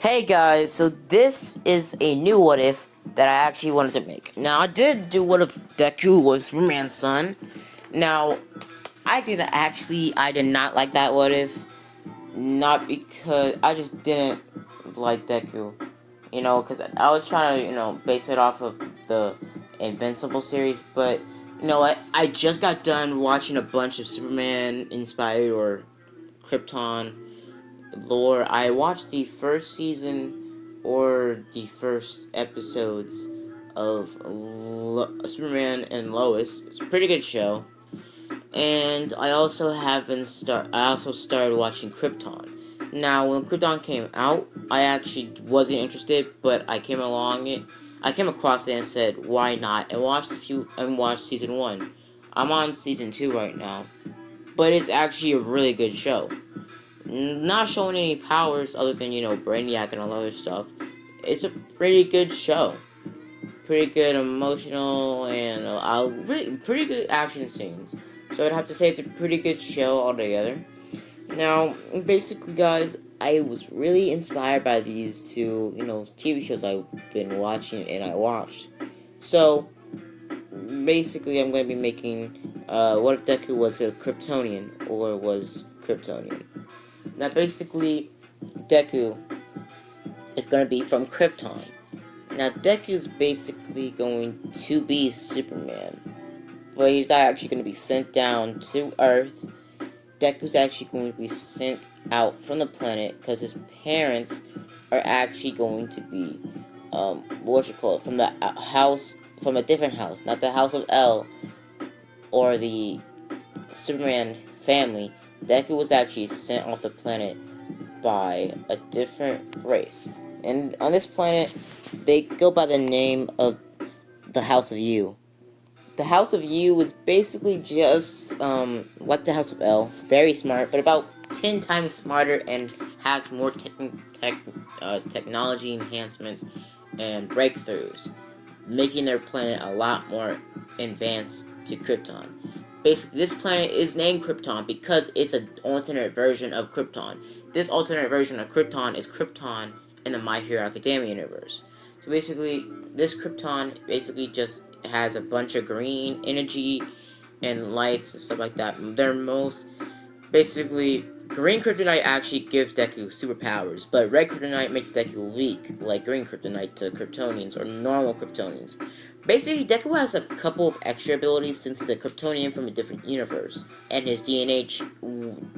Hey guys, so this is a new what if that I actually wanted to make. Now I did do what if Deku was Superman's son. Now I did not like that what if. Not because I just didn't like Deku. Because I was trying to, base it off of the Invincible series, but you know what? I just got done watching a bunch of Superman inspired or Krypton lore. I watched the first season or the first episodes of Superman and Lois. It's a pretty good show. And I also started watching Krypton. Now, when Krypton came out, I actually wasn't interested, but I came across it and said, "Why not?" and watched season 1. I'm on season 2 right now, but it's actually a really good show. Not showing any powers other than, Brainiac and all other stuff. It's a pretty good show. Pretty good emotional and really pretty good action scenes. So I'd have to say it's a pretty good show altogether. Now, basically, guys, I was really inspired by these two, TV shows I've been watching and I watched. So, basically, I'm going to be making, what if Deku was a Kryptonian or was Kryptonian? Now, basically, Deku is going to be from Krypton. Now, Deku's basically going to be Superman, but he's not actually going to be sent down to Earth. Deku's actually going to be sent out from the planet because his parents are actually going to be, from the house, from a different house, not the House of L or the Superman family. Deku was actually sent off the planet by a different race. And on this planet, they go by the name of the House of U. The House of U was basically just, like the House of L. Very smart, but about 10 times smarter and has more technology enhancements and breakthroughs, making their planet a lot more advanced to Krypton. Basically, this planet is named Krypton because it's an alternate version of Krypton. This alternate version of Krypton is Krypton in the My Hero Academia universe. So basically, this Krypton basically just has a bunch of green energy and lights and stuff like that. Basically, green kryptonite actually gives Deku superpowers, but red kryptonite makes Deku weak, like green kryptonite to Kryptonians or normal Kryptonians. Basically, Deku has a couple of extra abilities since he's a Kryptonian from a different universe, and his DNA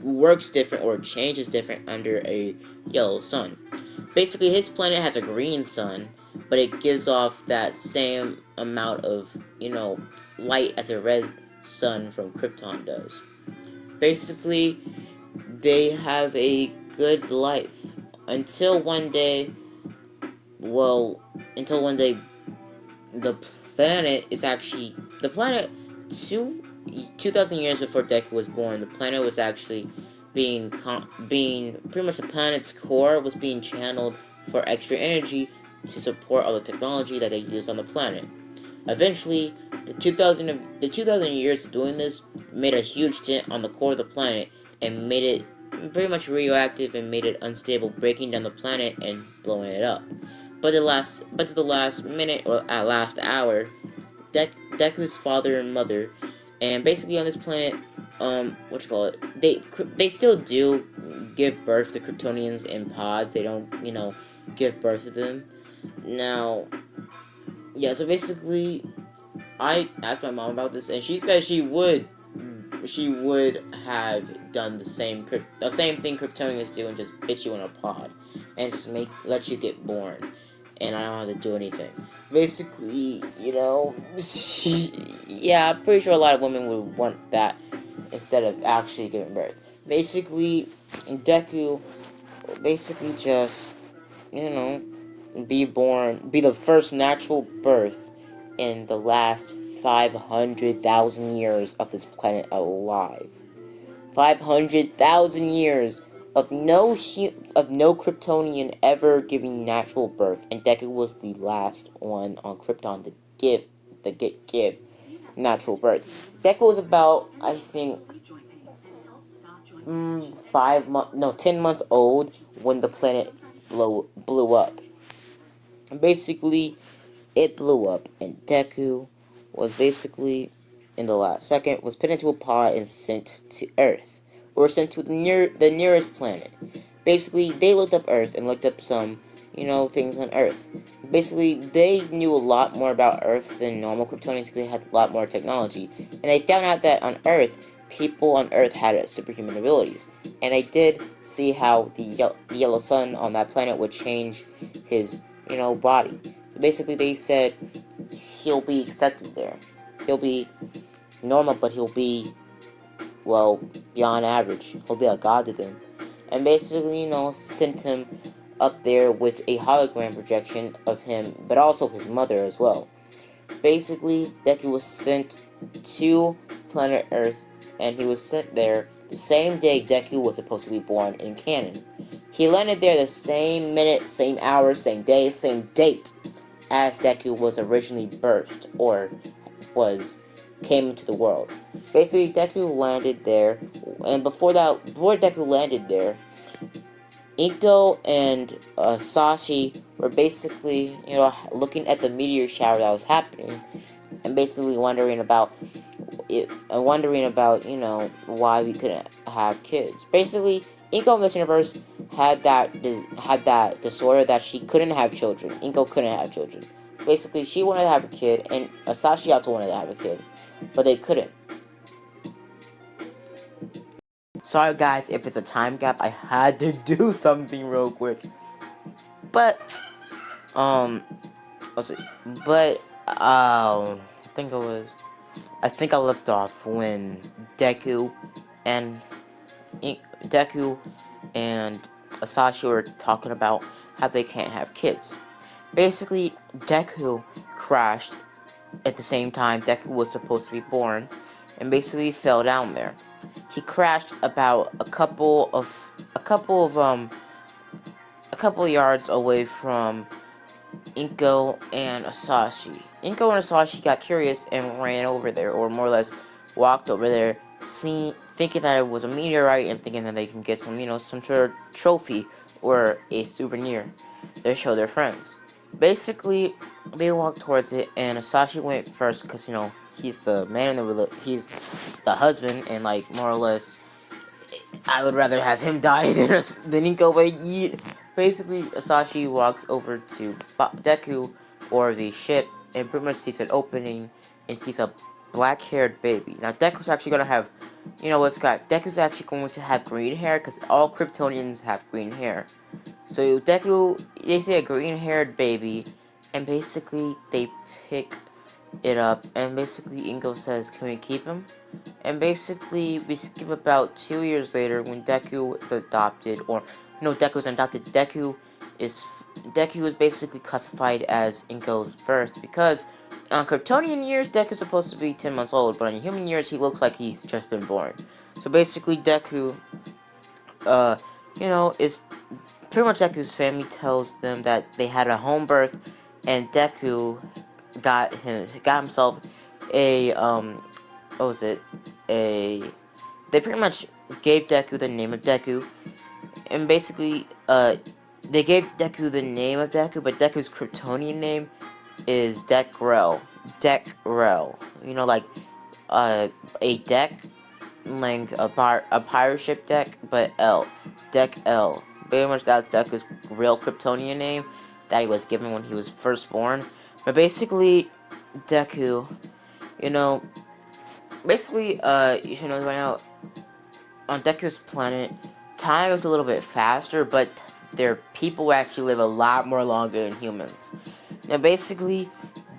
works different or changes different under a yellow sun. Basically, his planet has a green sun, but it gives off that same amount of, light as a red sun from Krypton does. Basically, they have a good life until one day, the planet 2,000 years before Deku was born, the planet was actually being pretty much the planet's core was being channeled for extra energy to support all the technology that they use on the planet. Eventually, the 2,000 years of doing this made a huge dent on the core of the planet and made it pretty much radioactive and made it unstable, breaking down the planet and blowing it up. But to the last minute or at last hour, Deku's father and mother, and basically on this planet, they still do give birth to Kryptonians in pods. They don't, give birth to them. Now, yeah, so basically, I asked my mom about this, and she said she would have done the same thing Kryptonians do, and just put you in a pod, and just let you get born, and I don't have to do anything. Basically, yeah, I'm pretty sure a lot of women would want that instead of actually giving birth. Basically, Deku, just, be the first natural birth in the last 500,000 years of this planet alive. 500,000 years of no Kryptonian ever giving natural birth, and Deku was the last one on Krypton to give natural birth. Deku was about, I think, 10 months old when the planet blew up. Basically, it blew up, and Deku was basically, in the last second, was put into a pod and sent to Earth, or sent to the nearest planet. Basically, they looked up Earth and looked up some, things on Earth. Basically, they knew a lot more about Earth than normal Kryptonians because they had a lot more technology, and they found out that on Earth, people on Earth had superhuman abilities, and they did see how the yellow sun on that planet would change his, body. So basically, they said he'll be accepted there. He'll be normal, but he'll be, well, beyond average. He'll be a god to them. And basically, sent him up there with a hologram projection of him, but also his mother as well. Basically, Deku was sent to planet Earth, and he was sent there the same day Deku was supposed to be born in canon. He landed there the same minute, same hour, same day, same date as Deku was originally birthed, or came into the world. Basically, Deku landed there, and before Deku landed there, Inko and Sashi were basically, looking at the meteor shower that was happening, and basically wondering about why we couldn't have kids. Basically, Inko in this universe had that disorder that she couldn't have children. Inko couldn't have children. Basically, she wanted to have a kid, and Sashi also wanted to have a kid, but they couldn't. Sorry guys, if it's a time gap, I had to do something real quick. But, let's see. But, I think I left off when Deku and Asashi were talking about how they can't have kids. Basically, Deku crashed at the same time Deku was supposed to be born, and basically fell down there. He crashed about a couple of yards away from Inko and Asashi. Inko and Asashi got curious and ran over there, or more or less walked over there, thinking that it was a meteorite and thinking that they can get some, some sort of trophy or a souvenir to show their friends. Basically, they walked towards it, and Asashi went first because, he's the man in he's the husband, and, more or less, I would rather have him die than Inko, but basically, Asashi walks over to Deku, or the ship, and pretty much sees an opening, and sees a black-haired baby. Now, Deku's actually gonna have, Deku's actually going to have green hair, because all Kryptonians have green hair. So, Deku, they see a green-haired baby, and basically, they pick it up, and basically, Inko says, "Can we keep him?" And basically, we skip about 2 years later when Deku is adopted, or no, Deku is adopted. Deku is basically classified as Inko's birth, because on Kryptonian years, Deku is supposed to be 10 months old, but on human years, he looks like he's just been born. So basically, Deku, is pretty much Deku's family tells them that they had a home birth, and Deku got himself a what was it? They pretty much gave Deku the name of Deku, and basically, they gave Deku the name of Deku, but Deku's Kryptonian name is Dekrel. Dekrel. A deck, like a pirate ship deck, but L. Deck L. Pretty much that's Deku's real Kryptonian name that he was given when he was first born. But basically, Deku, you should know by now, on Deku's planet, time is a little bit faster, but their people actually live a lot more longer than humans. Now, basically,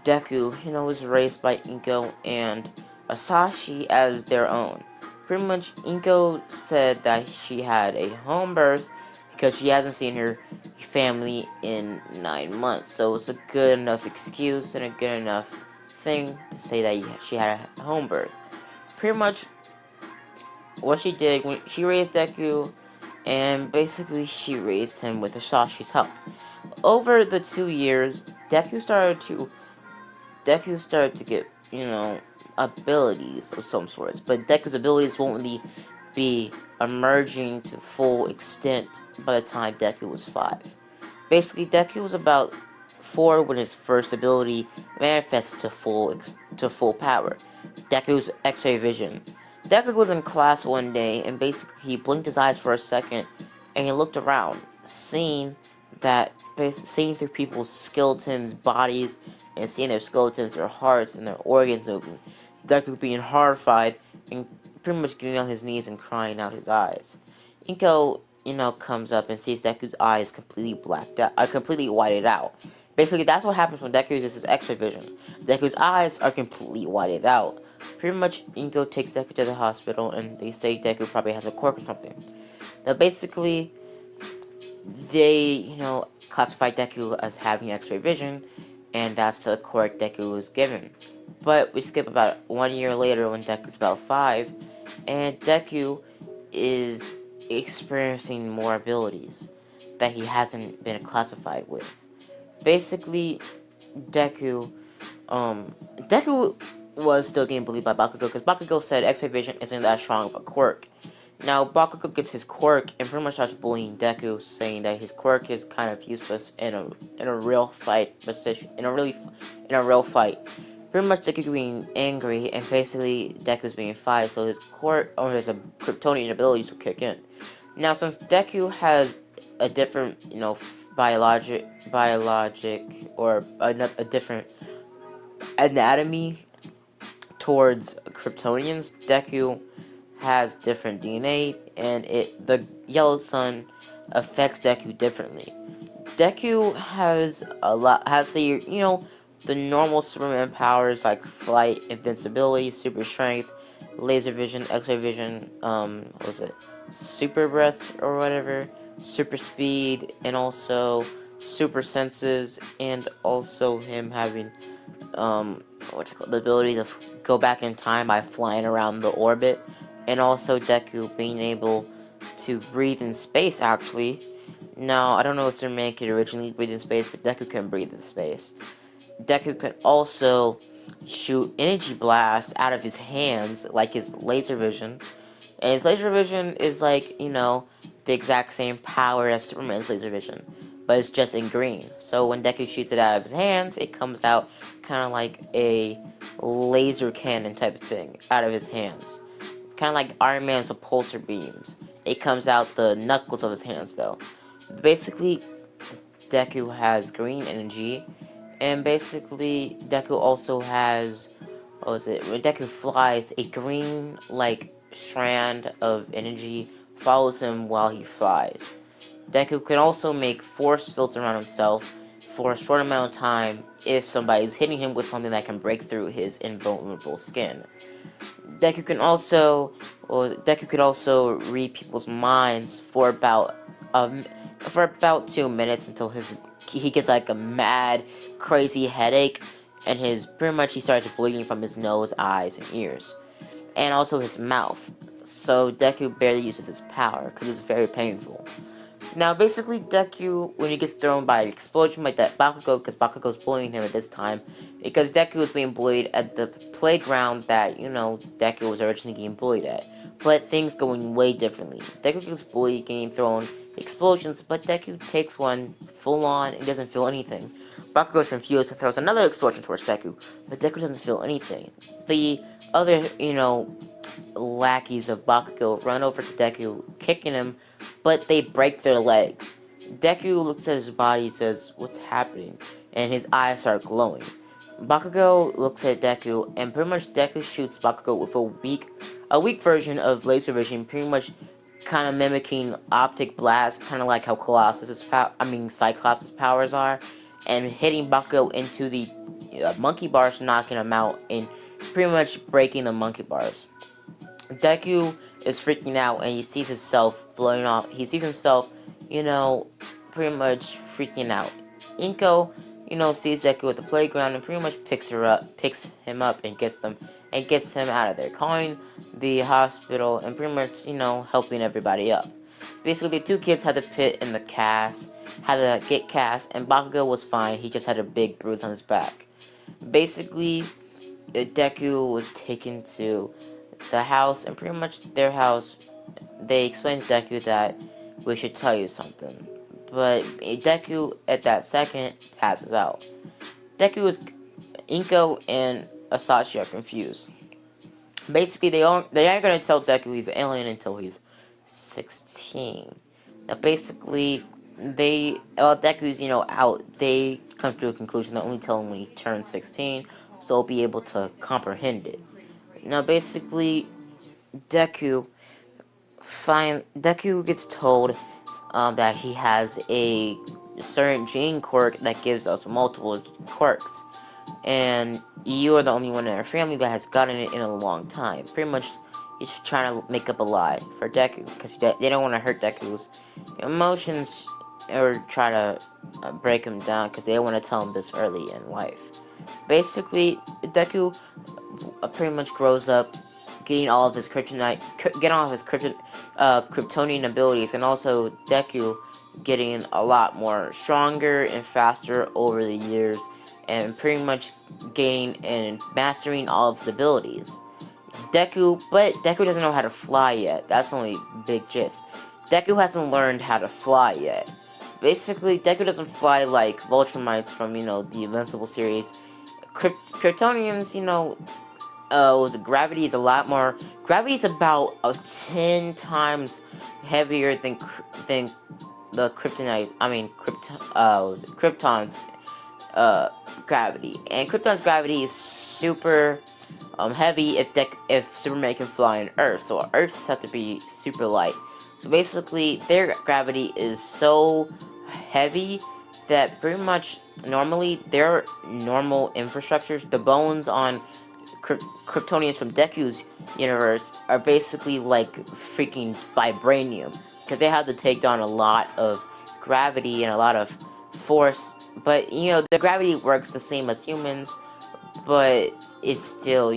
Deku, was raised by Inko and Asashi as their own. Pretty much, Inko said that she had a home birth because she hasn't seen her family in 9 months. So it's a good enough excuse and a good enough thing to say that she had a home birth. Pretty much, what she did when she raised Deku, and basically she raised him with Asashi's help. Over the 2 years, Deku started to get, abilities of some sorts, but Deku's abilities won't really be emerging to full extent by the time Deku was 5. Basically, Deku was about 4 when his first ability manifested to full power. Deku's X-ray vision. Deku was in class one day, and basically he blinked his eyes for a second, and he looked around, seeing through people's skeletons, bodies, and seeing their skeletons, their hearts, and their organs moving. Deku being horrified and pretty much getting on his knees and crying out his eyes. Inko, comes up and sees Deku's eyes completely blacked out, completely whited out. Basically, that's what happens when Deku uses his X-ray vision. Deku's eyes are completely whited out. Pretty much, Inko takes Deku to the hospital, and they say Deku probably has a quirk or something. Now, basically, they, classify Deku as having X-ray vision, and that's the quirk Deku was given. But we skip about 1 year later when Deku's about 5, and Deku is experiencing more abilities that he hasn't been classified with. Basically, Deku, Deku was still getting bullied by Bakugo because Bakugo said X-ray vision isn't that strong of a quirk. Now, Bakugo gets his quirk and pretty much starts bullying Deku, saying that his quirk is kind of useless in a real fight position, in a real fight. Pretty much Deku being angry, and basically Deku's being fired, so his quirk or his Kryptonian abilities will kick in. Now, since Deku has a different, biologic or a different anatomy towards Kryptonians, Deku has different DNA, and the yellow sun affects Deku differently. Deku has the normal Superman powers like flight, invincibility, super strength, laser vision, X-ray vision, what was it, super breath or whatever, super speed, and also super senses, and also him having the ability to go back in time by flying around the orbit, and also Deku being able to breathe in space, actually. Now, I don't know if Superman could originally breathe in space, but Deku can breathe in space. Deku can also shoot energy blasts out of his hands, like his laser vision. And his laser vision is like, the exact same power as Superman's laser vision, but it's just in green. So when Deku shoots it out of his hands, it comes out kind of like a laser cannon type of thing out of his hands. Kind of like Iron Man's repulsor beams. It comes out the knuckles of his hands, though. Basically, Deku has green energy, and basically, Deku also has, when Deku flies, a green, strand of energy follows him while he flies. Deku can also make force fields around himself for a short amount of time if somebody's hitting him with something that can break through his invulnerable skin. Deku could also read people's minds for about 2 minutes until he gets like a mad, crazy headache, and he starts bleeding from his nose, eyes, and ears, and also his mouth. So Deku barely uses his power because it's very painful. Now, basically, Deku, when he gets thrown by an explosion like that, because Bakugo's bullying him at this time, because Deku was being bullied at the playground that, Deku was originally getting bullied at. But things going way differently. Deku gets bullied, getting thrown explosions, but Deku takes one full on and doesn't feel anything. Bakugo's confused and throws another explosion towards Deku, but Deku doesn't feel anything. The other, lackeys of Bakugo run over to Deku, kicking him, but they break their legs. Deku looks at his body and says, "What's happening?" And his eyes start glowing. Bakugo looks at Deku, and pretty much Deku shoots Bakugo with a weak version of laser vision, pretty much kind of mimicking optic blast, kind of like how Cyclops' powers are, and hitting Bakugo into the monkey bars, knocking him out, and pretty much breaking the monkey bars. Deku is freaking out, and he sees himself floating off. He sees himself, pretty much freaking out. Inko, sees Deku at the playground and pretty much picks him up, and gets him out of there, calling the hospital and pretty much, helping everybody up. Basically, the two kids had to get cast, and Bakugo was fine. He just had a big bruise on his back. Basically, Deku was taken to the house, and pretty much their house, they explained to Deku that we should tell you something. but Deku at that second passes out. Deku is Inko and Asachi are confused. Basically, they aren't gonna tell Deku he's an alien until he's 16. Now, basically, Deku's out. They come to a conclusion. They only tell him when he turns 16, so he'll be able to comprehend it. Now, basically, Deku Deku gets told that he has a certain gene quirk that gives us multiple quirks, and you are the only one in our family that has gotten it in a long time. Pretty much, he's trying to make up a lie for Deku because they don't want to hurt Deku's emotions or try to break him down because they don't want to tell him this early in life. Basically, Deku pretty much grows up getting all of his Kryptonian abilities, and also Deku getting a lot more stronger and faster over the years, and pretty much gaining and mastering all of his abilities. But Deku doesn't know how to fly yet. That's the only big gist. Deku hasn't learned how to fly yet. Basically, Deku doesn't fly like Voltrumites from, the Invincible series. Kryptonians, gravity is a lot more. Gravity is about 10 times heavier than the Kryptonite. I mean, Krypton's gravity, and Krypton's gravity is super heavy if Superman can fly on Earth. So Earth's have to be super light. So basically, their gravity is so heavy that pretty much normally their normal infrastructures, the bones on Kryptonians from Deku's universe, are basically like freaking vibranium because they have to take down a lot of gravity and a lot of force. But the gravity works the same as humans, but it's still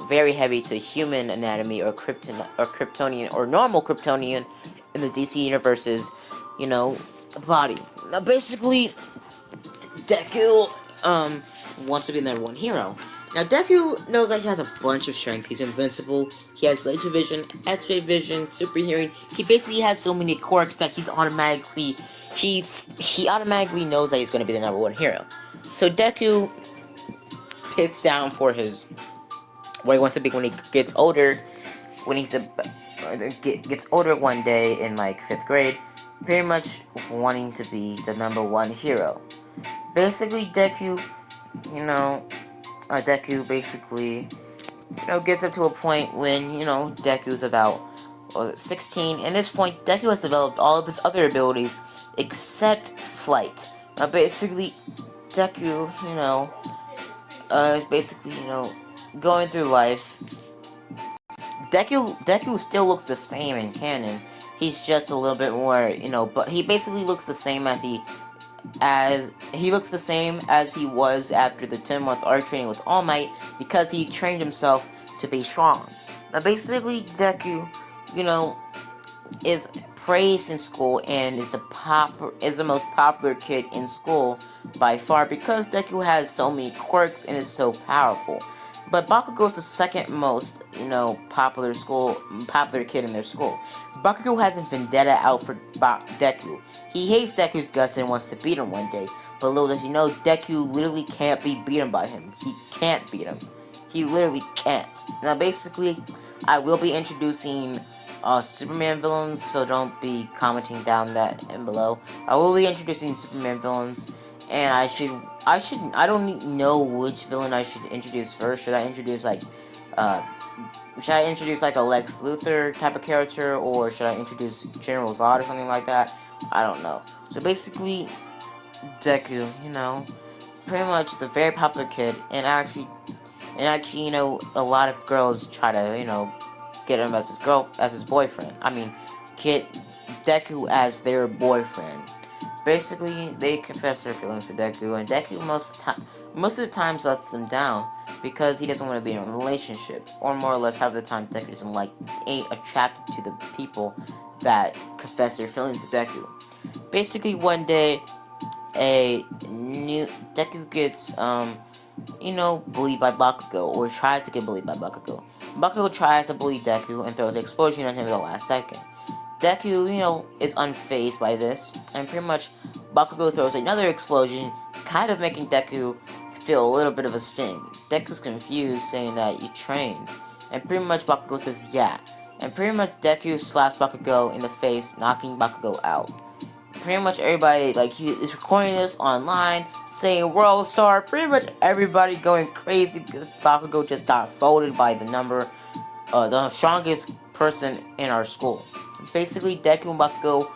very heavy to human anatomy or Kryptonian or normal Kryptonian in the DC universe's body. Now basically, Deku wants to be the number one hero. Now Deku knows that he has a bunch of strength. He's invincible. He has laser vision, X-ray vision, super hearing. He basically has so many quirks that he automatically knows that he's going to be the number one hero. So Deku pits down for what he wants to be when he gets older. When gets older one day in like 5th grade, pretty much wanting to be the number one hero. Basically, Deku basically, gets up to a point when, Deku's about 16. At this point, Deku has developed all of his other abilities except flight. Now, basically, Deku, is basically, going through life. Deku still looks the same in canon. He's just a little bit more, but he basically looks the same as he was after the 10-month arc training with All Might, because he trained himself to be strong. Now basically, Deku, is praised in school and is the most popular kid in school by far because Deku has so many quirks and is so powerful. But Bakugo is the second most, popular kid in their school. Bakugo has a vendetta out for Deku. He hates Deku's guts and wants to beat him one day. But little does he know, Deku literally can't be beaten by him. He can't beat him. He literally can't. Now, basically, I will be introducing Superman villains, so don't be commenting down that and below. I will be introducing Superman villains, and I don't know which villain I should introduce first. Should I introduce like a Lex Luthor type of character, or should I introduce General Zod or something like that? I don't know. So basically, Deku, pretty much is a very popular kid, and actually, a lot of girls try to, get him as his boyfriend. I mean, get Deku as their boyfriend. Basically, they confess their feelings for Deku, and Deku most of the times lets them down because he doesn't want to be in a relationship, or more or less half the time Deku doesn't ain't attracted to the people that confess their feelings to Deku. Basically, one day, Deku gets bullied by Bakugo, or tries to get bullied by Bakugo. Bakugo tries to bully Deku and throws an explosion on him at the last second. Deku, is unfazed by this, and pretty much Bakugo throws another explosion, kind of making Deku feel a little bit of a sting. Deku's confused, saying that you trained, and pretty much Bakugo says yeah, and pretty much Deku slaps Bakugo in the face, knocking Bakugo out. Pretty much everybody, like, he is recording this online, saying World Star, pretty much everybody going crazy because Bakugo just got voted by the strongest person in our school. Basically, Deku and Bakugo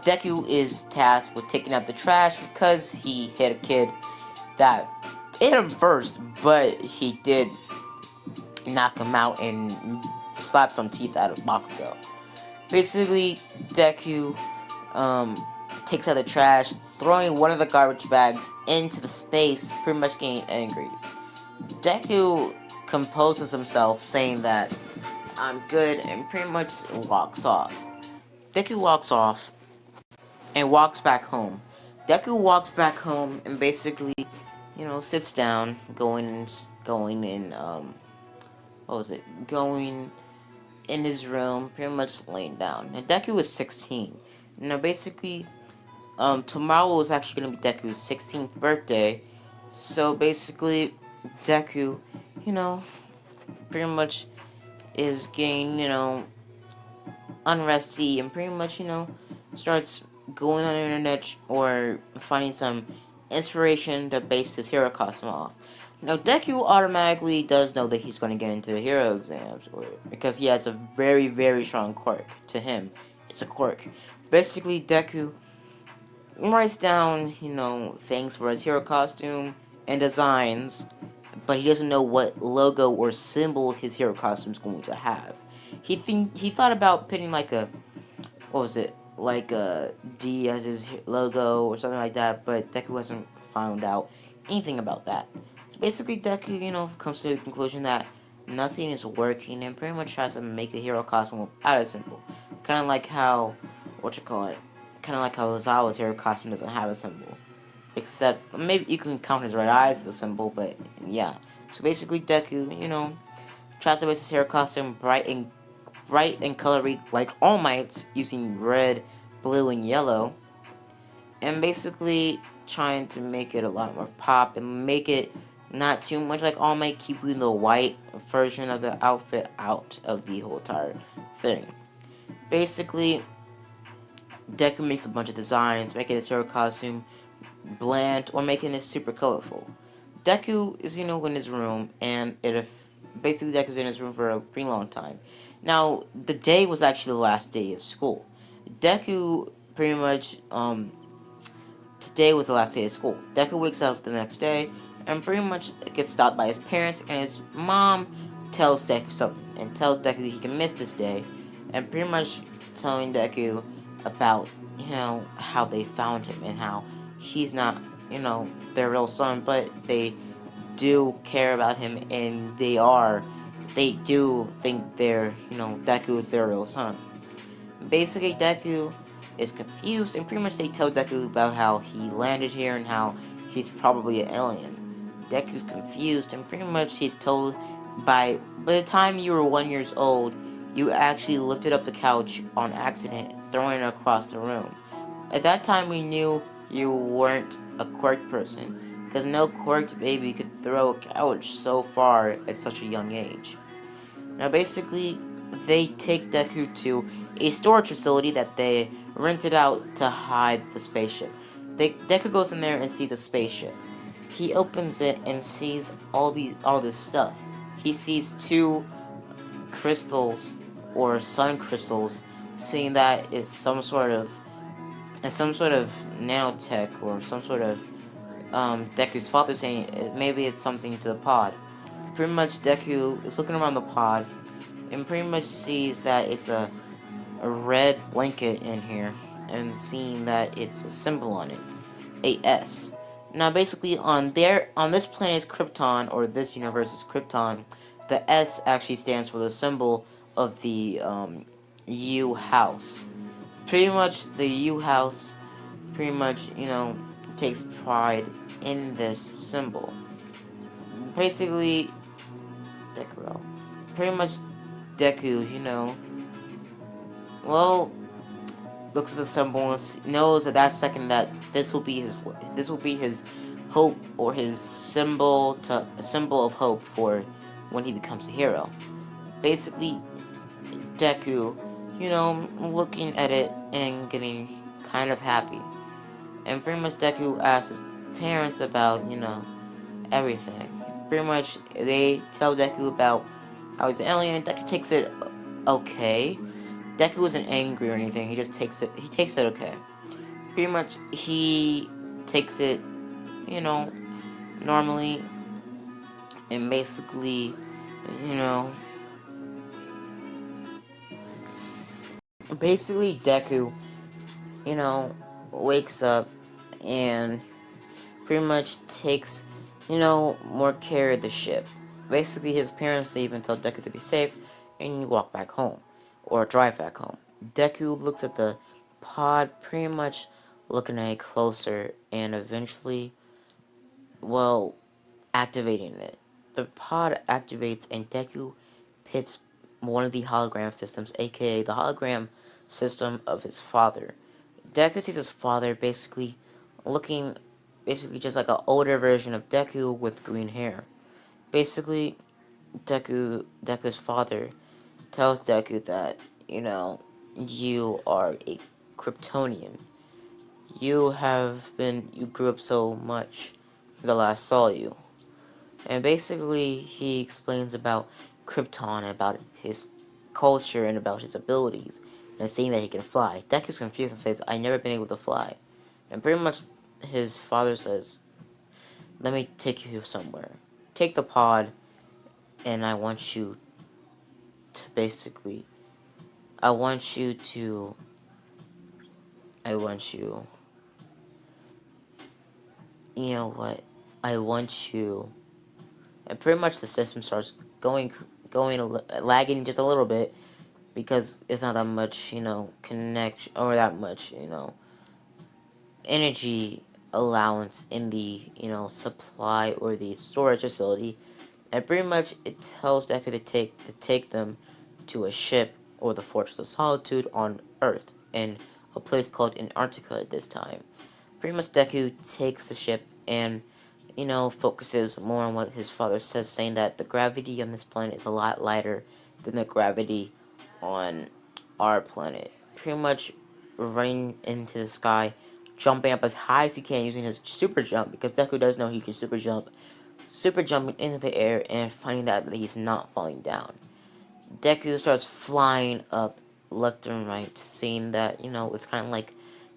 Deku is tasked with taking out the trash because he hit a kid that hit him first, but he did knock him out and slap some teeth out of Bakugo. Basically, Deku takes out the trash, throwing one of the garbage bags into the space, pretty much getting angry. Deku composes himself, saying that I'm good, and pretty much walks off. Deku walks off and walks back home. Deku walks back home and basically, sits down, going in his room, pretty much laying down. And Deku was 16. Basically, tomorrow was actually gonna be Deku's 16th birthday. So basically, Deku, pretty much is getting, unresty and pretty much, starts going on the internet or finding some inspiration to base his hero costume off. Deku automatically does know that he's going to get into the hero exams because he has a very, very strong quirk to him. It's a quirk. Basically, Deku writes down, things for his hero costume and designs, but he doesn't know what logo or symbol his hero costume is going to have. He thought about putting like a like a D as his logo or something like that, but Deku hasn't found out anything about that. So basically, Deku, comes to the conclusion that nothing is working and pretty much tries to make the hero costume without a symbol. Kind of like how, kind of like how Ozawa's hero costume doesn't have a symbol. Except, maybe you can count his red eyes as a symbol, but yeah. So basically, Deku, tries to make his hero costume bright and colory like All Might's, using red, blue, and yellow, and basically trying to make it a lot more pop and make it not too much like All Might, keeping the white version of the outfit out of the whole entire thing. Basically, Deku makes a bunch of designs, making his hero costume bland or making it super colorful. Deku is, in his room, and basically Deku's in his room for a pretty long time. Now, the day was actually the last day of school. Deku pretty much, today was the last day of school. Deku wakes up the next day and pretty much gets stopped by his parents, and his mom tells Deku something, and tells Deku that he can miss this day, and pretty much telling Deku about, how they found him, and how he's not, their real son, but they do care about him, and they do think Deku is their real son. Basically, Deku is confused, and pretty much they tell Deku about how he landed here and how he's probably an alien. Deku's confused, and pretty much he's told by the time you were 1 year old, you actually lifted up the couch on accident, throwing it across the room. At that time, we knew you weren't a quirked person, because no quirked baby could throw a couch so far at such a young age. Now, basically, they take Deku to a storage facility that they rented out to hide the spaceship. Deku goes in there and sees a spaceship. He opens it and sees all this stuff. He sees two crystals or sun crystals, seeing that it's some sort of nanotech or some sort of Deku's father saying maybe it's something to the pod. Pretty much Deku is looking around the pod and pretty much sees that it's a red blanket in here, and seeing that it's a symbol on it, a S. Now basically on this planet's Krypton, or this universe's Krypton, the S actually stands for the symbol of the U house. Pretty much the U house pretty much, takes pride in this symbol. Basically, pretty much Deku, well, looks at the symbol and knows at that second that this will be his hope, or his symbol of hope for when he becomes a hero. Basically, Deku, looking at it and getting kind of happy. And pretty much Deku asks his parents about, everything. Pretty much they tell Deku about how he's an alien, and Deku takes it okay. Deku isn't angry or anything, he takes it okay. Pretty much he takes it, you know, normally, and you know, basically Deku, wakes up and pretty much takes, more care of the ship. Basically, his parents leave and tell Deku to be safe, and you walk back home, or drive back home. Deku looks at the pod, pretty much looking at it closer, and eventually, well, activating it. The pod activates, and Deku hits one of the hologram systems, aka the hologram system of his father. Deku sees his father looking basically just like an older version of Deku with green hair. Basically, Deku's father tells Deku that, you are a Kryptonian. You grew up so much since I last saw you. And basically, he explains about Krypton, about his culture, and about his abilities, and seeing that he can fly. Deku's confused and says, I've never been able to fly. And pretty much his father says, let me take you somewhere. Take the pod, and I want you to basically, I want you to, I want you, you know what, I want you, and pretty much the system starts lagging just a little bit, because it's not that much, connection, or that much, energy allowance in the, supply or the storage facility. And pretty much it tells Deku to take them to a ship, or the Fortress of Solitude on Earth, in a place called Antarctica at this time. Pretty much Deku takes the ship and, focuses more on what his father says, saying that the gravity on this planet is a lot lighter than the gravity on our planet. Pretty much running into the sky, jumping up as high as he can using his super jump, because Deku does know he can super jumping into the air and finding that he's not falling down. Deku starts flying up left and right, seeing that, it's kind of like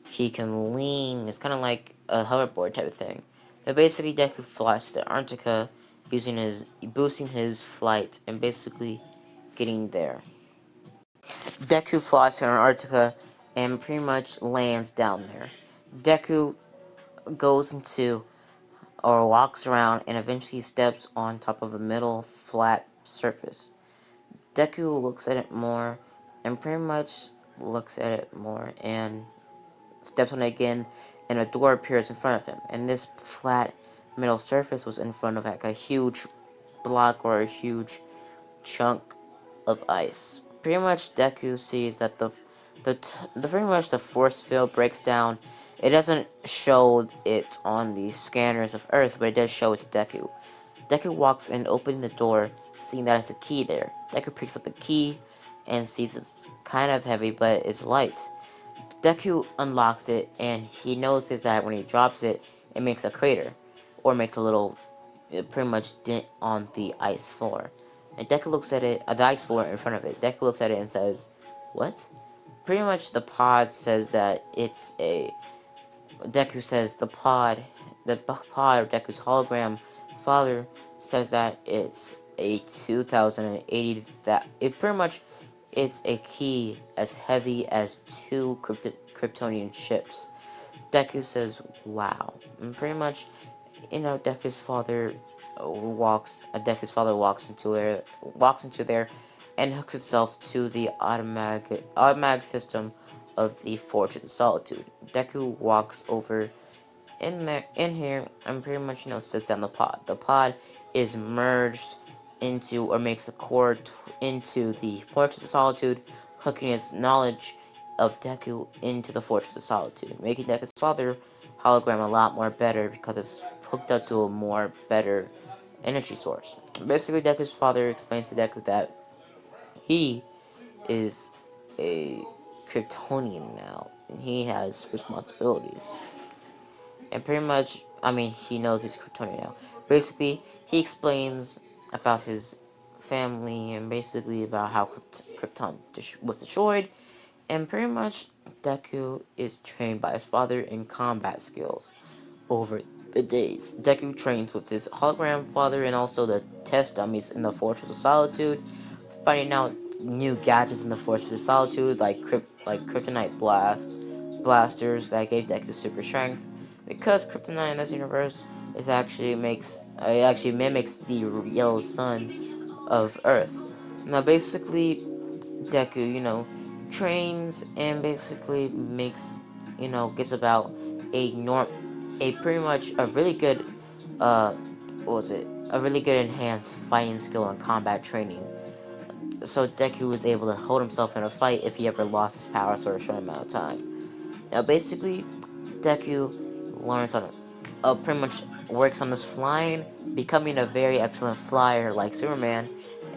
he can lean, it's kind of like a hoverboard type of thing. But basically, Deku flies to Antarctica, boosting his flight, and basically getting there. Deku flies to Antarctica and pretty much lands down there. Deku goes into, or walks around, and eventually steps on top of a metal flat surface. Deku looks at it more, and pretty much looks at it more, and steps on it again, and a door appears in front of him. And this flat metal surface was in front of like a huge block, or a huge chunk of ice. Pretty much Deku sees that the pretty much the force field breaks down. It doesn't show it on the scanners of Earth, but it does show it to Deku. Deku walks in, opening the door, seeing that it's a key there. Deku picks up the key and sees it's kind of heavy, but it's light. Deku unlocks it, and he notices that when he drops it, it makes a crater, or makes a little, pretty much dent on the ice floor. And Deku looks at it, the ice floor in front of it. Deku looks at it and says, "What?" Pretty much the pod says that it's a. Deku says the pod, Deku's hologram father says that it's a 2080. That it pretty much it's a key as heavy as two Kryptonian ships. Deku says, "Wow," and pretty much, Deku's father walks into there, and hooks itself to the automatic system of the Fortress of Solitude. Deku walks over in here, and pretty much, sits down the pod. The pod is merged into, or makes a cord into the Fortress of Solitude, hooking its knowledge of Deku into the Fortress of Solitude, making Deku's father hologram a lot more better because it's hooked up to a more better energy source. Basically, Deku's father explains to Deku that he is a Kryptonian now, and he has responsibilities. And pretty much, I mean, he knows he's Kryptonian now. Basically, he explains about his family and basically about how Krypton was destroyed. And pretty much, Deku is trained by his father in combat skills over the days. Deku trains with his hologram father and also the test dummies in the Fortress of Solitude, finding out new gadgets in the Fortress of Solitude like Kryptonite blasters that gave Deku super strength. Because Kryptonite in this universe actually mimics the yellow sun of Earth. Now basically Deku, trains and basically gets about a pretty much a really good, what was it? A really good enhanced fighting skill and combat training. So Deku was able to hold himself in a fight if he ever lost his powers for a short amount of time. Now basically, Deku learns on, pretty much works on his flying, becoming a very excellent flyer like Superman,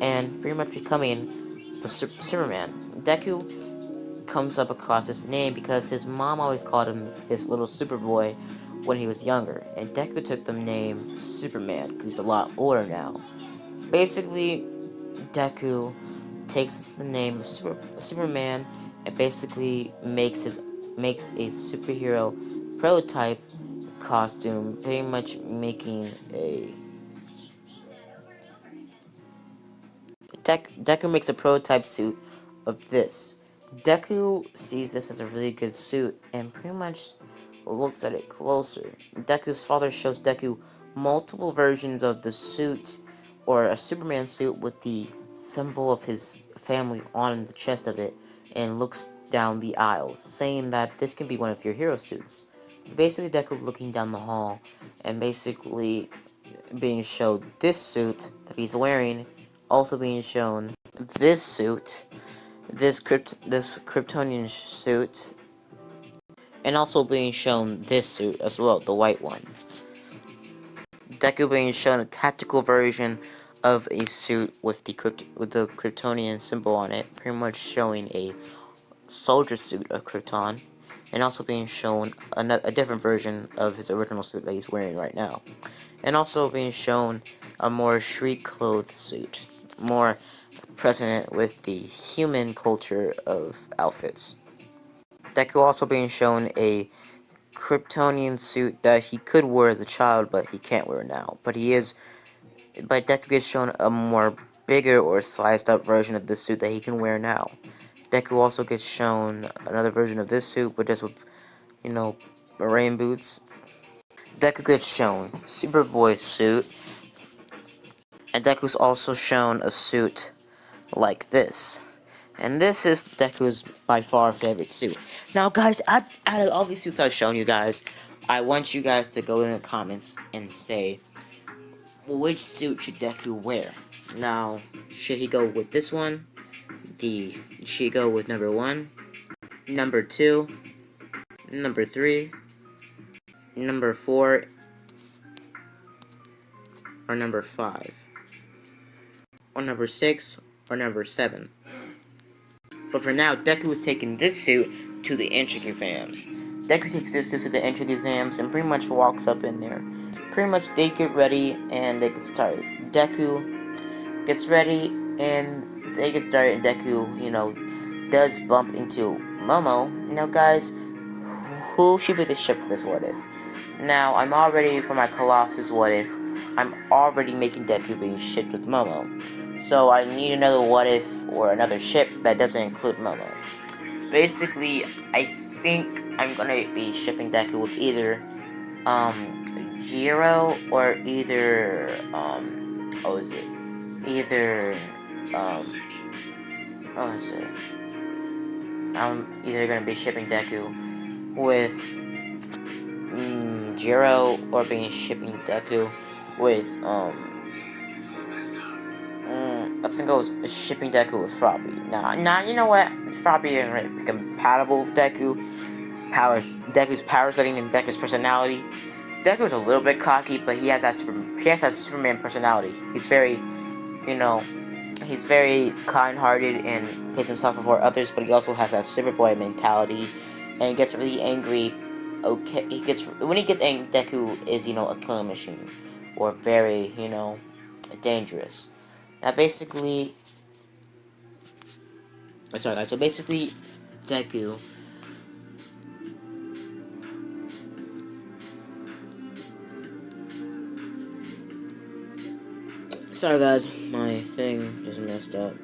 and pretty much becoming the Superman. Deku comes up across his name because his mom always called him his little Superboy when he was younger, and Deku took the name Superman because he's a lot older now. Basically, Deku takes the name of Superman and basically makes a superhero prototype costume, pretty much making a Deku makes a prototype suit of this. Deku sees this as a really good suit and pretty much looks at it closer. Deku's father shows Deku multiple versions of the suit, or a Superman suit with the symbol of his family on the chest of it, and looks down the aisles, saying that this can be one of your hero suits. Basically, Deku looking down the hall and basically being shown this suit that he's wearing, also being shown this suit, this Kryptonian suit, and also being shown this suit as well, the white one. Deku being shown a tactical version of a suit with the Kryptonian symbol on it, pretty much showing a soldier suit of Krypton, and also being shown a different version of his original suit that he's wearing right now. And also being shown a more shriek-clothed suit, more present with the human culture of outfits. Deku also being shown a Kryptonian suit that he could wear as a child, but he can't wear now. But Deku gets shown a more bigger or sized up version of this suit that he can wear now. Deku also gets shown another version of this suit, but just with, rain boots. Deku gets shown Superboy's suit, and Deku's also shown a suit like this. And this is Deku's by far favorite suit. Now guys, out of all these suits I've shown you guys, I want you guys to go in the comments and say, which suit should Deku wear? Now, should he go with this one? Should he go with number 1? Number 2? Number 3? Number 4? Or number 5? Or number 6? Or number 7? But for now, Deku is taking this suit to the entrance exams. Deku takes this suit to the entrance exams and pretty much walks up in there. Pretty much they get ready and they get started. Deku gets ready and they get started, and Deku, does bump into Momo. Now guys, who should be the ship for this what if? Now, I'm already, for my Colossus what if, I'm already making Deku being shipped with Momo. So I need another what if, or another ship that doesn't include Momo. Basically, I think I'm gonna be shipping Deku with either, Jiro, or either, what was it? Either, what was it? I'm either gonna be shipping Deku with, Jiro, or being shipping Deku with, I think I was shipping Deku with Frobby. Now you know what? Frobby isn't really compatible with Deku. Deku's power setting and Deku's personality. Deku's a little bit cocky, but he has that Superman personality. He's very, you know, he's very kind-hearted and puts himself before others, but he also has that Superboy mentality, and he gets really angry. Okay, when he gets angry, Deku is, a killing machine, or very, dangerous. Now, basically, sorry guys. So basically, Deku. Sorry guys, my thing just messed up.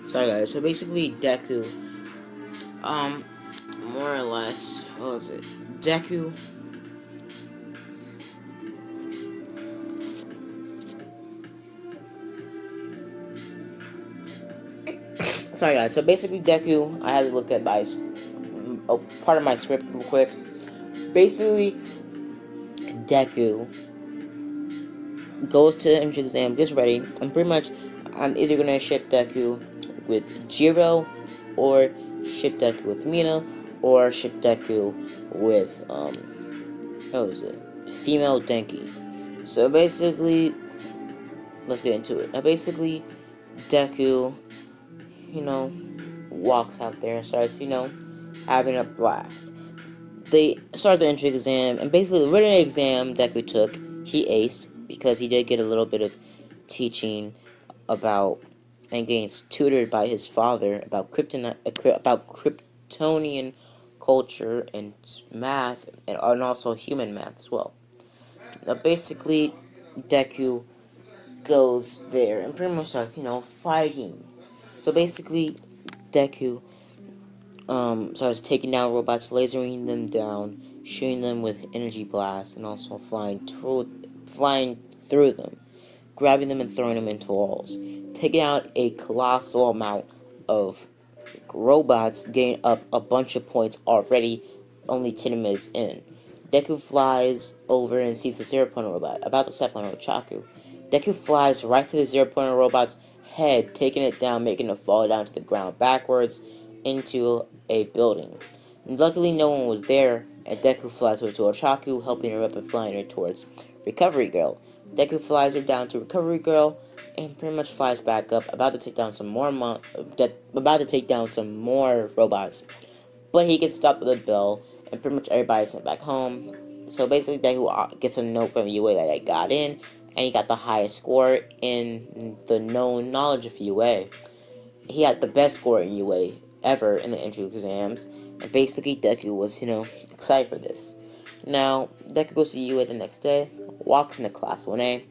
Sorry guys. So basically, Deku. Um, more or less, what was it? Deku. Sorry guys. So basically, Deku. I had to look at part of my script real quick. Basically, Deku goes to the entrance exam, gets ready, and pretty much, I'm either gonna ship Deku with Jiro, or ship Deku with Mina, or ship Deku with what was it? Female Denki. So basically, let's get into it. Now basically, Deku, walks out there and starts, having a blast. They start the entry exam, and basically the written exam Deku took, he aced, because he did get a little bit of teaching about, and getting tutored by his father about Kryptonian culture and math, and also human math as well. Now basically, Deku goes there and pretty much starts, fighting. So basically, Deku starts taking down robots, lasering them down, shooting them with energy blasts, and also flying through them, grabbing them and throwing them into walls, taking out a colossal amount of robots, getting up a bunch of points already, only 10 minutes in. Deku flies over and sees the zero-point robot, about to step on Ochaku. Deku flies right through the zero-point robot's head, taking it down, making it fall down to the ground backwards into a building. And luckily, no one was there, and Deku flies over to Ochaku, helping her up and flying her towards Recovery Girl. Deku flies her down to Recovery Girl, and pretty much flies back up, about to take down some more robots. But he gets stopped with a bell, and pretty much everybody's sent back home. So basically, Deku gets a note from UA that I got in, and he got the highest score in the known knowledge of UA. He had the best score in UA ever in the entry exams, and basically Deku was, excited for this. Now, Deku goes to UA the next day, walks into class 1A,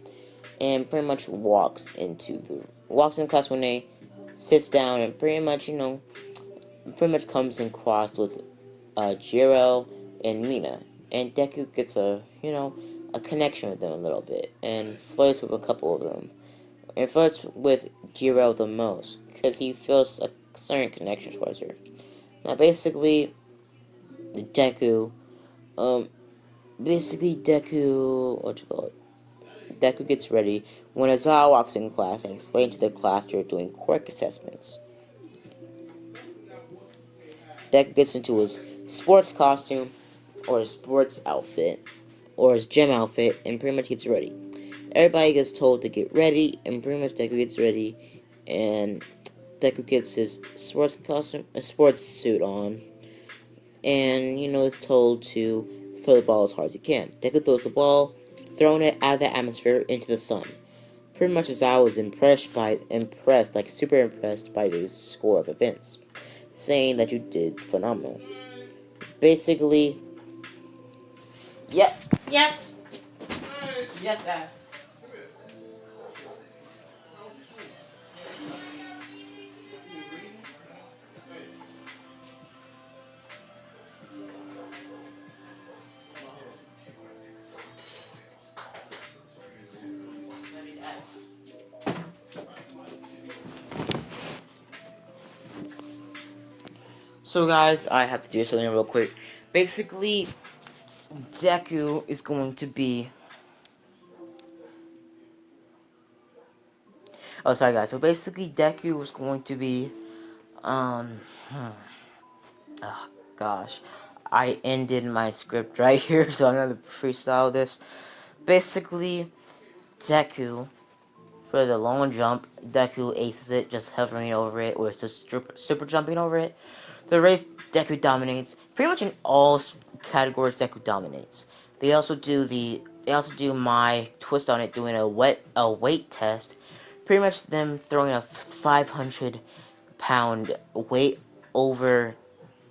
and pretty much walks into class 1A, sits down, and pretty much comes in cross with Jiro and Mina, and Deku gets a connection with them a little bit, and flirts with a couple of them, and flirts with Jiro the most, because he feels a certain connection towards her. Now, basically, Deku, Deku gets ready when Azawa walks in class and explains to the class they're doing quirk assessments. Deku gets into his sports costume, or his sports outfit, or his gym outfit, and pretty much gets ready. Everybody gets told to get ready, and pretty much Deku gets ready, and Deku gets his sports suit on, and, is told to throw the ball as hard as he can. Deku throws the ball, throwing it out of the atmosphere into the sun. Pretty much as I was super impressed by this score of events, saying that you did phenomenal. Basically, yep, yes, yes, Dad. So guys, I have to do something real quick. Basically, Deku is going to be... Oh, sorry guys. So basically, Deku is going to be... Um... Oh, gosh. I ended my script right here, so I'm gonna freestyle this. Basically, Deku, for the long jump, Deku aces it, just hovering over it, or just super jumping over it. The race, Deku dominates. Pretty much in all categories, Deku dominates. They also do my twist on it, doing a weight test. Pretty much them throwing a 500-pound weight over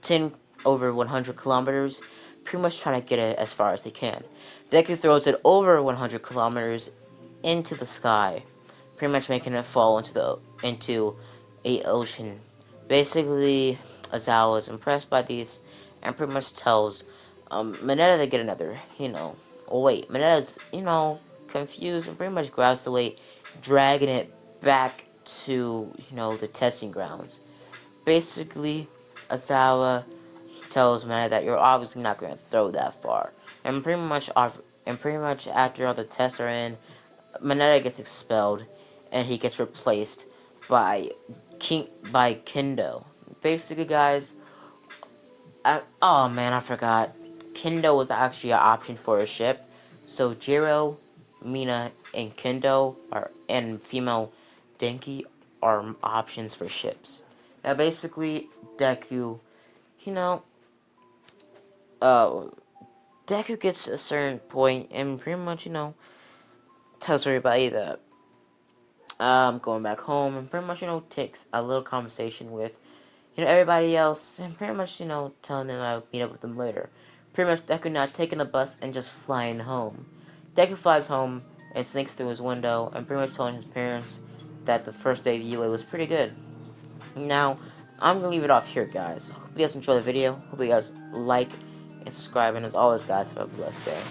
10 over 100 kilometers, pretty much trying to get it as far as they can. Deku throws it over 100 kilometers into the sky, pretty much making it fall into a ocean. Basically, Azawa is impressed by these and pretty much tells Mineta to get another, weight. Mineta's, confused and pretty much grabs the weight, dragging it back to, the testing grounds. Basically, Azawa tells Mineta that you're obviously not going to throw that far. And pretty much after all the tests are in, Mineta gets expelled, and he gets replaced by Kendo. Basically, guys, oh man, I forgot. Kendo was actually an option for a ship. So Jiro, Mina, and Kendo and female Denki are options for ships. Now, basically, Deku, you know, uh, Deku gets a certain point and pretty much, tells everybody that I'm going back home and pretty much, takes a little conversation with, everybody else and pretty much, telling them I'll meet up with them later. Pretty much Deku not taking the bus and just flying home. Deku flies home and sneaks through his window and pretty much telling his parents that the first day of UA was pretty good. Now, I'm going to leave it off here, guys. Hope you guys enjoy the video. Hope you guys like and subscribe. And as always, guys, have a blessed day.